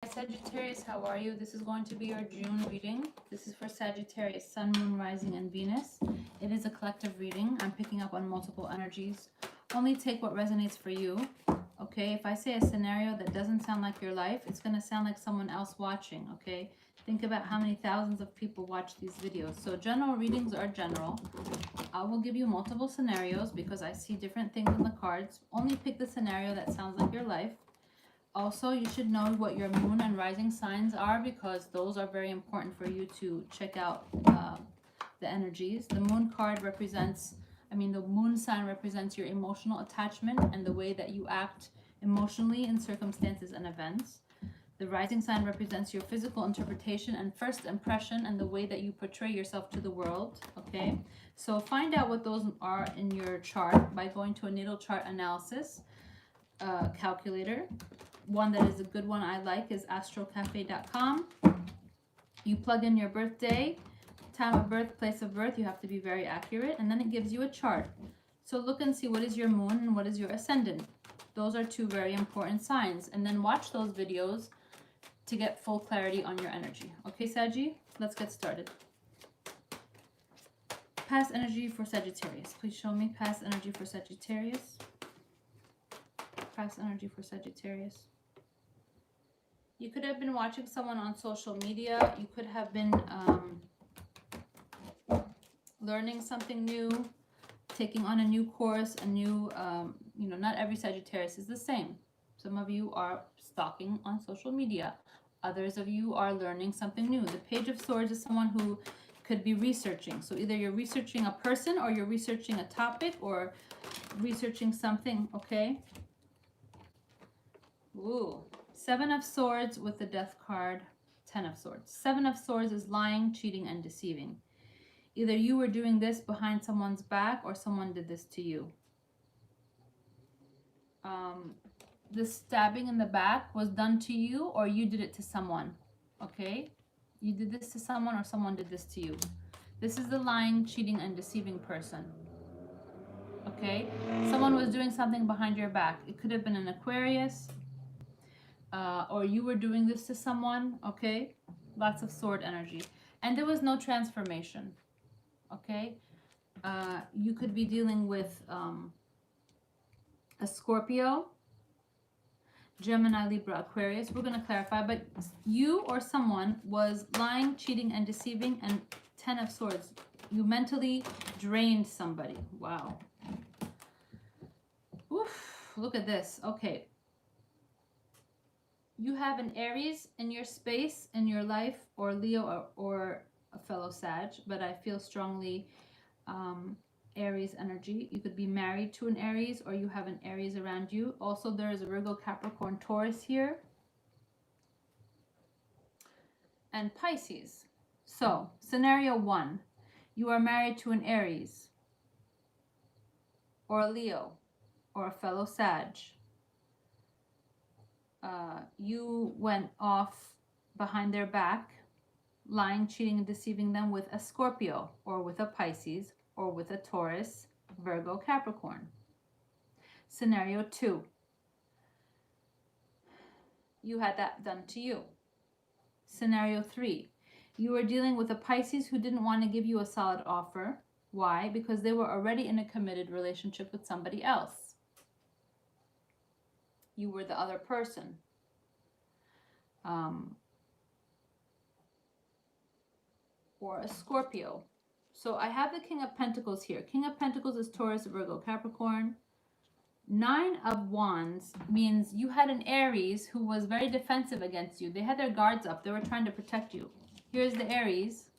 Sagittarius, how are you? This is going to be your June reading. This is for Sagittarius, Sun, Moon, Rising, and Venus. It is a collective reading. I'm picking up on multiple energies. Only take what resonates for you. Okay, if I say a scenario that doesn't sound like your life, it's going to sound like someone else watching. Okay, think about how many thousands of people watch these videos. So general readings are general. I will give you multiple scenarios because I see different things in the cards. Only pick the scenario that sounds like your life. Also, you should know what your moon and rising signs are because those are very important for you to check out the energies. The moon card represents, the moon sign represents your emotional attachment and the way that you act emotionally in circumstances and events. The rising sign represents your physical interpretation and first impression and the way that you portray yourself to the world. Okay, so find out what those are in your chart by going to a natal chart analysis calculator. One that is a good one I like is astrocafe.com. You plug in your birthday, time of birth, place of birth. You have to be very accurate, and then it gives you a chart. So look and see what is your moon and what is your ascendant. Those are two very important signs, and then watch those videos to get full clarity on your energy. Okay, Saggy, let's get started. Past energy for Sagittarius. Please show me past energy for Sagittarius. Past energy for Sagittarius. You could have been watching someone on social media. You could have been learning something new, taking on a new course, a new, not every Sagittarius is the same. Some of you are stalking on social media. Others of you are learning something new. The Page of Swords is someone who could be researching. So either you're researching a person or you're researching a topic or researching something, okay? Ooh. Seven of Swords with the Death card, 10 of Swords. Seven of Swords is lying, cheating, and deceiving. Either you were doing this behind someone's back or someone did this to you. The stabbing in the back was done to you or you did it to someone. Okay? You did this to someone or someone did this to you. This is the lying, cheating, and deceiving person. Okay? Someone was doing something behind your back. It could have been an Aquarius. Or you were doing this to someone, okay? Lots of sword energy. And there was no transformation, okay? You could be dealing with a Scorpio, Gemini, Libra, Aquarius. We're going to clarify, but you or someone was lying, cheating, and deceiving, and 10 of Swords. You mentally drained somebody. Wow. Oof, look at this. Okay. You have an Aries in your space, in your life, or Leo or a fellow Sag, but I feel strongly Aries energy. You could be married to an Aries or you have an Aries around you. Also, there is a Virgo, Capricorn, Taurus here. And Pisces. So, scenario 1. You are married to an Aries or a Leo or a fellow Sag. You went off behind their back, lying, cheating, and deceiving them with a Scorpio or with a Pisces or with a Taurus, Virgo, Capricorn. Scenario 2. You had that done to you. Scenario 3. You were dealing with a Pisces who didn't want to give you a solid offer. Why? Because they were already in a committed relationship with somebody else. You were the other person. Or a Scorpio. So I have the King of Pentacles here. King of Pentacles is Taurus, Virgo, Capricorn. 9 of Wands means you had an Aries who was very defensive against you. They had their guards up. They were trying to protect you. Here's the Aries,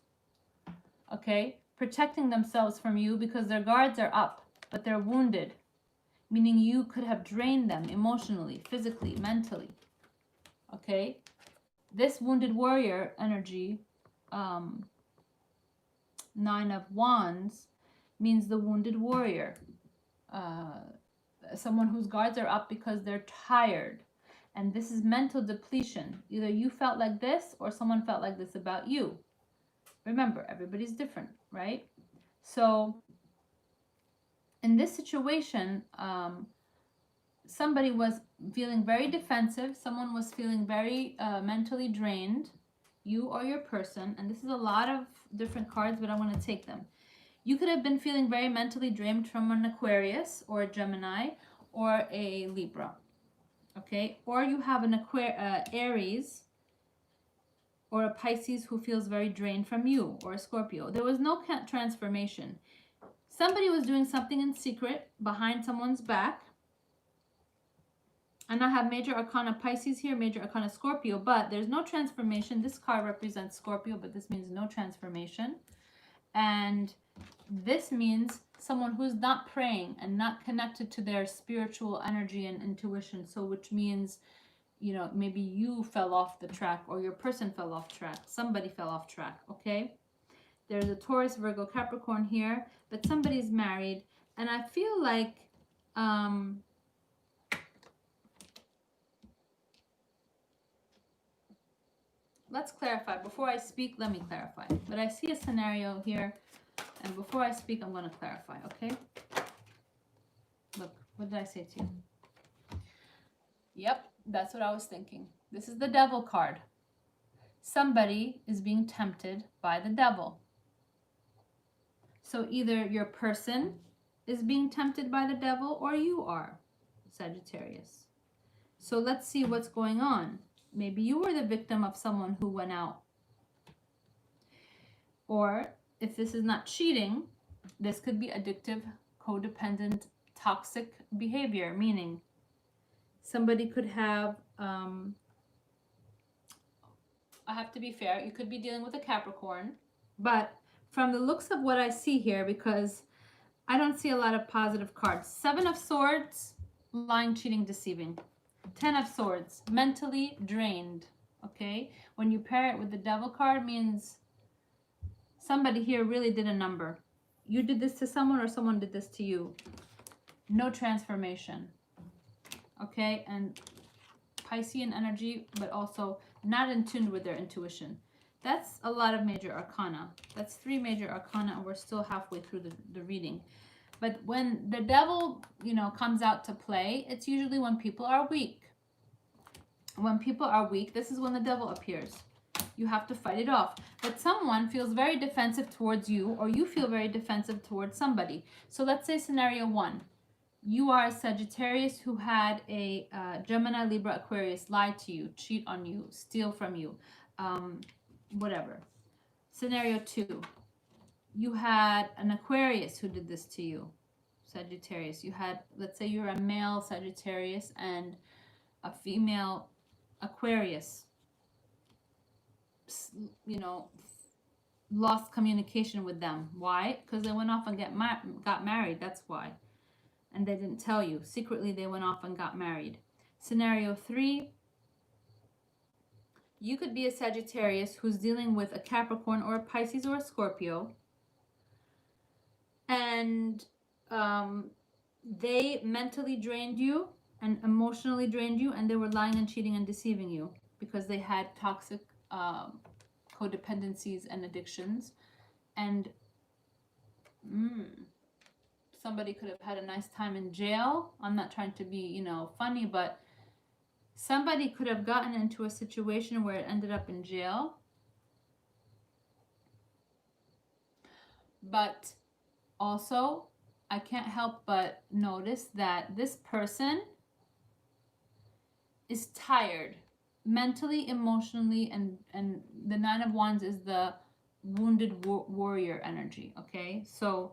okay, protecting themselves from you because their guards are up, but they're wounded, meaning you could have drained them emotionally, physically, mentally, okay? This wounded warrior energy, 9 of Wands, means the wounded warrior. Someone whose guards are up because they're tired. And this is mental depletion. Either you felt like this or someone felt like this about you. Remember, everybody's different, right? So in this situation, somebody was feeling very defensive. Someone was feeling very mentally drained, you or your person. And this is a lot of different cards, but I want to take them. You could have been feeling very mentally drained from an Aquarius or a Gemini or a Libra. Okay, or you have an Aries or a Pisces who feels very drained from you, or a Scorpio. There was no transformation. Somebody was doing something in secret behind someone's back. And I have Major Arcana Pisces here, Major Arcana Scorpio, but there's no transformation. This card represents Scorpio, but this means no transformation. And this means someone who's not praying and not connected to their spiritual energy and intuition. So which means, you know, maybe you fell off the track, or your person fell off track. Somebody fell off track, okay? There's a Taurus, Virgo, Capricorn here, but somebody's married. And I feel like let's clarify. Before I speak, let me clarify. But I see a scenario here, and before I speak, I'm going to clarify, okay? Look, what did I say to you? Yep, that's what I was thinking. This is the Devil card. Somebody is being tempted by the devil. So either your person is being tempted by the devil, or you are, Sagittarius. So let's see what's going on. Maybe you were the victim of someone who went out. Or if this is not cheating, this could be addictive, codependent, toxic behavior, meaning somebody could have, I have to be fair, you could be dealing with a Capricorn, but from the looks of what I see here, because I don't see a lot of positive cards. 7 of Swords, lying, cheating, deceiving. 10 of Swords, mentally drained, okay? When you pair it with the Devil card, means somebody here really did a number. You did this to someone, or someone did this to you. No transformation, okay? And Piscean energy, but also not in tune with their intuition. That's a lot of Major Arcana. That's 3 Major Arcana, and we're still halfway through the reading. But when the devil, you know, comes out to play, it's usually when people are weak. When people are weak, this is when the devil appears. You have to fight it off. But someone feels very defensive towards you, or you feel very defensive towards somebody. So let's say scenario 1. You are a Sagittarius who had a Gemini, Libra, Aquarius lie to you, cheat on you, steal from you, whatever. Scenario 2. You had an Aquarius who did this to you, Sagittarius. You had, let's say you're a male Sagittarius and a female Aquarius, you know, lost communication with them. Why? Because they went off and got married. That's why. And they didn't tell you. Secretly, they went off and got married. Scenario 3. You could be a Sagittarius who's dealing with a Capricorn or a Pisces or a Scorpio. And they mentally drained you and emotionally drained you, and they were lying and cheating and deceiving you because they had toxic codependencies and addictions. And somebody could have had a nice time in jail. I'm not trying to be, you know, funny, but somebody could have gotten into a situation where it ended up in jail. But also, I can't help but notice that this person is tired mentally, emotionally, and the 9 of Wands is the wounded warrior energy, okay? So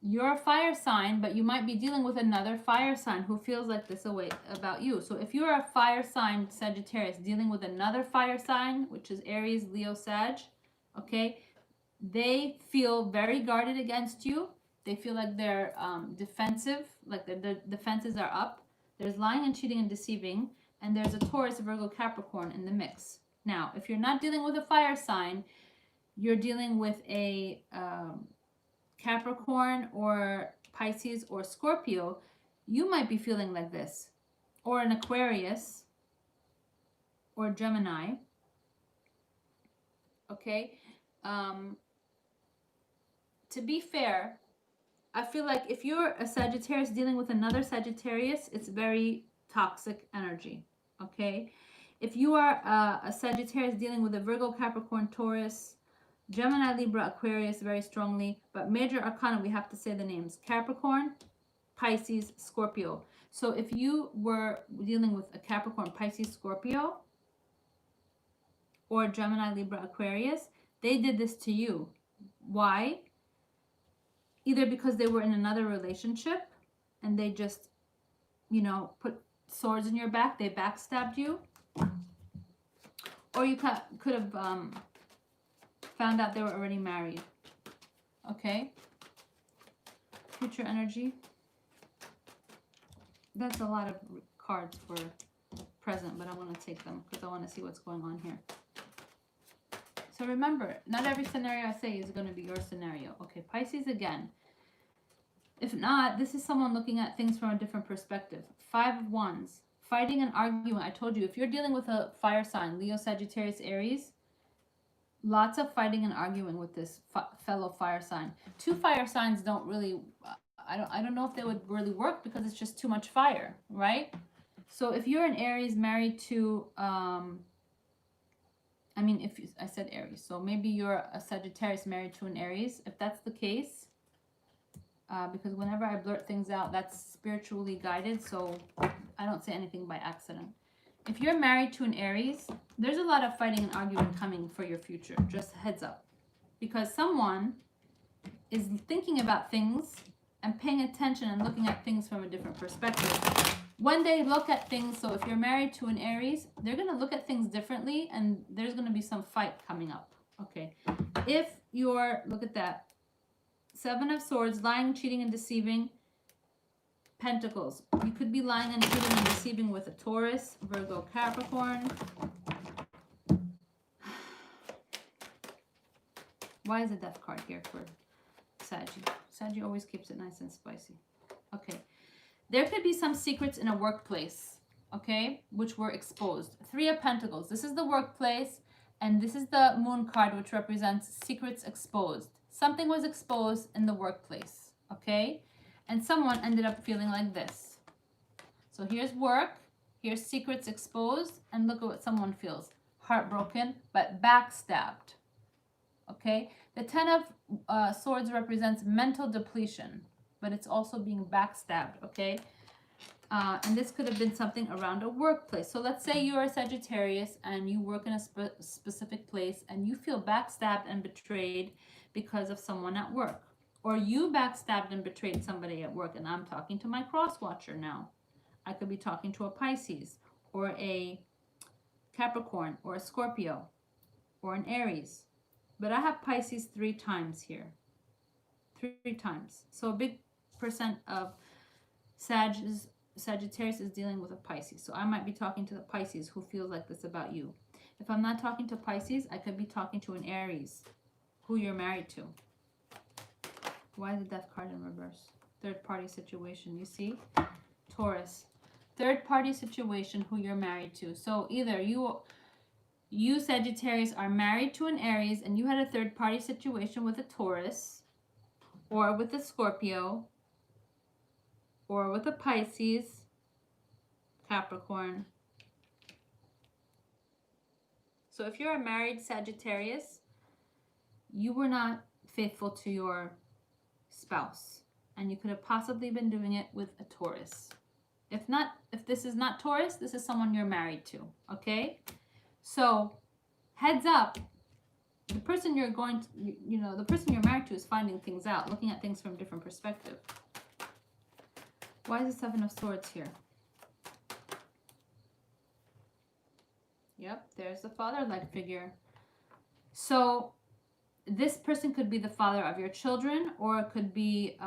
you're a fire sign, but you might be dealing with another fire sign who feels like this away about you. So if you're a fire sign Sagittarius dealing with another fire sign, which is Aries, Leo, Sag, okay, they feel very guarded against you. They feel like they're defensive, like the defenses are up. There's lying and cheating and deceiving, and there's a Taurus, Virgo, Capricorn in the mix. Now, if you're not dealing with a fire sign, you're dealing with a Capricorn or Pisces or Scorpio, you might be feeling like this. Or an Aquarius or Gemini. Okay? To be fair, I feel like if you're a Sagittarius dealing with another Sagittarius, it's very toxic energy, okay? If you are a Sagittarius dealing with a Virgo, Capricorn, Taurus, Gemini, Libra, Aquarius very strongly, but major arcana, we have to say the names: Capricorn, Pisces, Scorpio. So if you were dealing with a Capricorn, Pisces, Scorpio, or Gemini, Libra, Aquarius, they did this to you. Why? Either because they were in another relationship and they just, you know, put swords in your back, they backstabbed you, or you could have found out they were already married. Okay? Future energy. That's a lot of cards for present, but I want to take them because I want to see what's going on here. So remember, not every scenario I say is going to be your scenario. Okay, Pisces again. If not, this is someone looking at things from a different perspective. 5 of Wands. Fighting and arguing. I told you, if you're dealing with a fire sign, Leo, Sagittarius, Aries, lots of fighting and arguing with this fellow fire sign. 2 fire signs don't really, I don't know if they would really work because it's just too much fire, right? So if you're an Aries married to, I said Aries, so maybe you're a Sagittarius married to an Aries. If that's the case, because whenever I blurt things out, that's spiritually guided, so I don't say anything by accident. If you're married to an Aries, there's a lot of fighting and arguing coming for your future. Just heads up. Because someone is thinking about things and paying attention and looking at things from a different perspective. When they look at things, so if you're married to an Aries, they're going to look at things differently and there's going to be some fight coming up. Okay. If you're, look at that, 7 of Swords, lying, cheating, and deceiving. Pentacles. You could be lying and cheating and deceiving with a Taurus, Virgo, Capricorn. Why is a death card here for Saggy? Saggy always keeps it nice and spicy. Okay. There could be some secrets in a workplace, okay, which were exposed. 3 of Pentacles. This is the workplace, and this is the Moon card, which represents secrets exposed. Something was exposed in the workplace, okay? And someone ended up feeling like this. So here's work, here's secrets exposed, and look at what someone feels. Heartbroken, but backstabbed, okay? The 10 of Swords represents mental depletion, but it's also being backstabbed, okay? And this could have been something around a workplace. So let's say you're a Sagittarius and you work in a specific place and you feel backstabbed and betrayed because of someone at work. Or you backstabbed and betrayed somebody at work, and I'm talking to my cross watcher now. I could be talking to a Pisces or a Capricorn or a Scorpio or an Aries. But I have Pisces 3 times here. 3 times. So a big percent of Sagittarius is dealing with a Pisces. So I might be talking to the Pisces who feels like this about you. If I'm not talking to Pisces, I could be talking to an Aries who you're married to. Why is the death card in reverse? Third party situation. You see? Taurus. Third party situation who you're married to. So either you Sagittarius are married to an Aries and you had a third party situation with a Taurus or with a Scorpio or with a Pisces, Capricorn. So if you're a married Sagittarius, you were not faithful to your spouse, and you could have possibly been doing it with a Taurus. If this is not Taurus, this is someone you're married to, okay? So heads up, the person you're going to, the person you're married to is finding things out, looking at things from a different perspective. Why is the 7 of Swords here? Yep, there's the father-like figure. So this person could be the father of your children, or it could be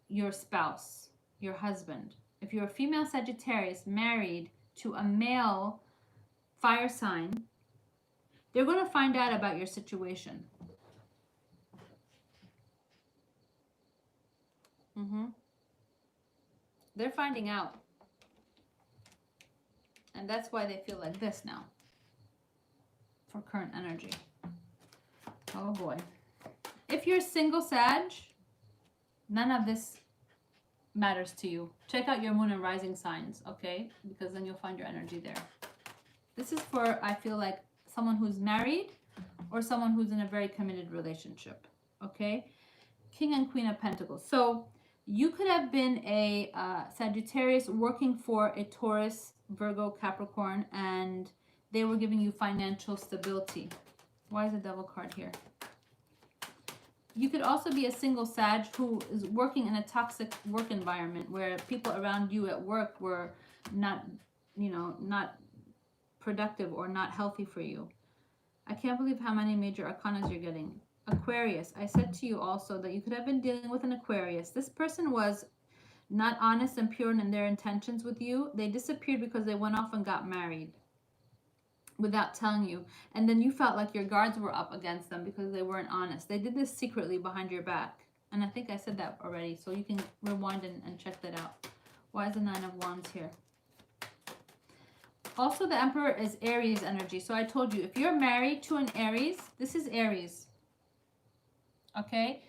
your spouse, your husband. If you're a female Sagittarius married to a male fire sign, they're going to find out about your situation. They're finding out. And that's why they feel like this now. For current energy. Oh boy. If you're single Sag, None of this matters to you. Check out your moon and rising signs, okay? Because then you'll find your energy there. This is for, I feel like, someone who's married or someone who's in a very committed relationship, okay? King and Queen of Pentacles. So you could have been a Sagittarius working for a Taurus, Virgo, Capricorn, and they were giving you financial stability. Why is the Devil card here? You could also be a single Sag who is working in a toxic work environment where people around you at work were not, you know, not productive or not healthy for you. I can't believe how many major arcanas you're getting. Aquarius. I said to you also that you could have been dealing with an Aquarius. This person was not honest and pure in their intentions with you. They disappeared because they went off and got married without telling you. And then you felt like your guards were up against them because they weren't honest. They did this secretly behind your back. And I think I said that already. So you can rewind and check that out. Why is the Nine of Wands here? Also, the Emperor is Aries energy. So I told you, if you're married to an Aries, this is Aries. Okay?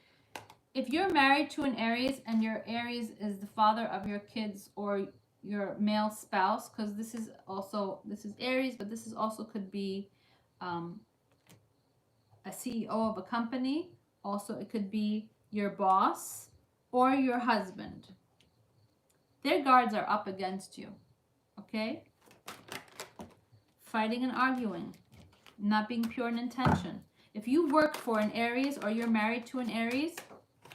If you're married to an Aries and your Aries is the father of your kids or your male spouse, because this is Aries, but this is also could be a CEO of a company. Also, it could be your boss or your husband. Their guards are up against you. Okay? Fighting and arguing. Not being pure in intention. If you work for an Aries or you're married to an Aries,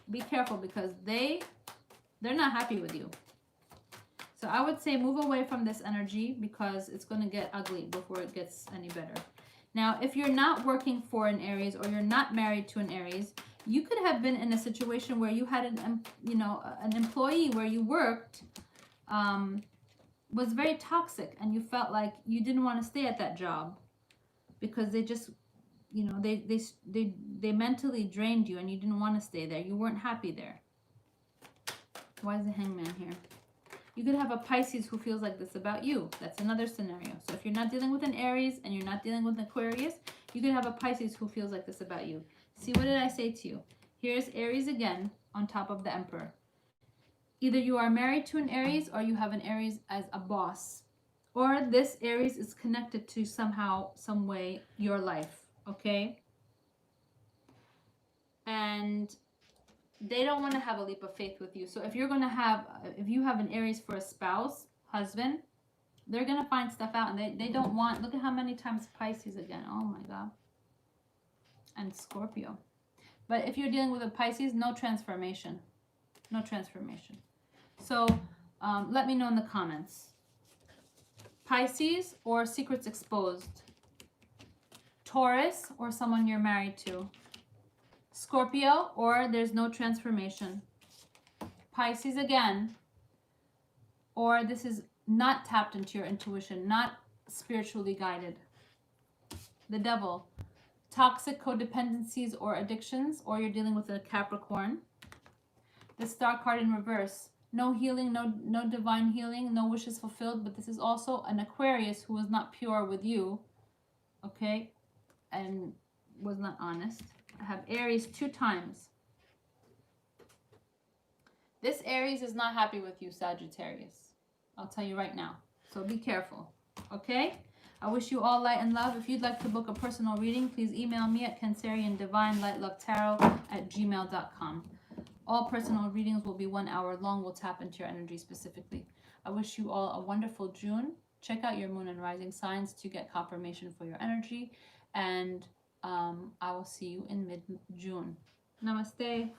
be careful because they're not happy with you. So I would say move away from this energy because it's going to get ugly before it gets any better. Now, if you're not working for an Aries or you're not married to an Aries, you could have been in a situation where you had an employee where you worked was very toxic and you felt like you didn't want to stay at that job because they just, you know, they mentally drained you and you didn't want to stay there. You weren't happy there. Why is the Hangman here? You could have a Pisces who feels like this about you. That's another scenario. So if you're not dealing with an Aries and you're not dealing with an Aquarius, you could have a Pisces who feels like this about you. See, what did I say to you? Here's Aries again on top of the Emperor. Either you are married to an Aries or you have an Aries as a boss. Or this Aries is connected to somehow, some way, your life. Okay? And they don't want to have a leap of faith with you. So if you have an Aries for a spouse, husband, they're going to find stuff out and they don't want, look at how many times Pisces again. Oh my God. And Scorpio. But if you're dealing with a Pisces, no transformation. No transformation. So let me know in the comments. Pisces or secrets exposed. Taurus or someone you're married to. Scorpio or there's no transformation. Pisces again. Or this is not tapped into your intuition, not spiritually guided. The Devil. Toxic codependencies or addictions, or you're dealing with a Capricorn. The Star card in reverse. No healing, no divine healing, no wishes fulfilled, but this is also an Aquarius who was not pure with you, okay, and was not honest. I have Aries 2 times. This Aries is not happy with you, Sagittarius. I'll tell you right now. So be careful, okay? I wish you all light and love. If you'd like to book a personal reading, please email me at canceriandivinelightlovetarot@gmail.com. All personal readings will be 1 hour long. We'll tap into your energy specifically. I wish you all a wonderful June. Check out your moon and rising signs to get confirmation for your energy. And I will see you in mid-June. Namaste.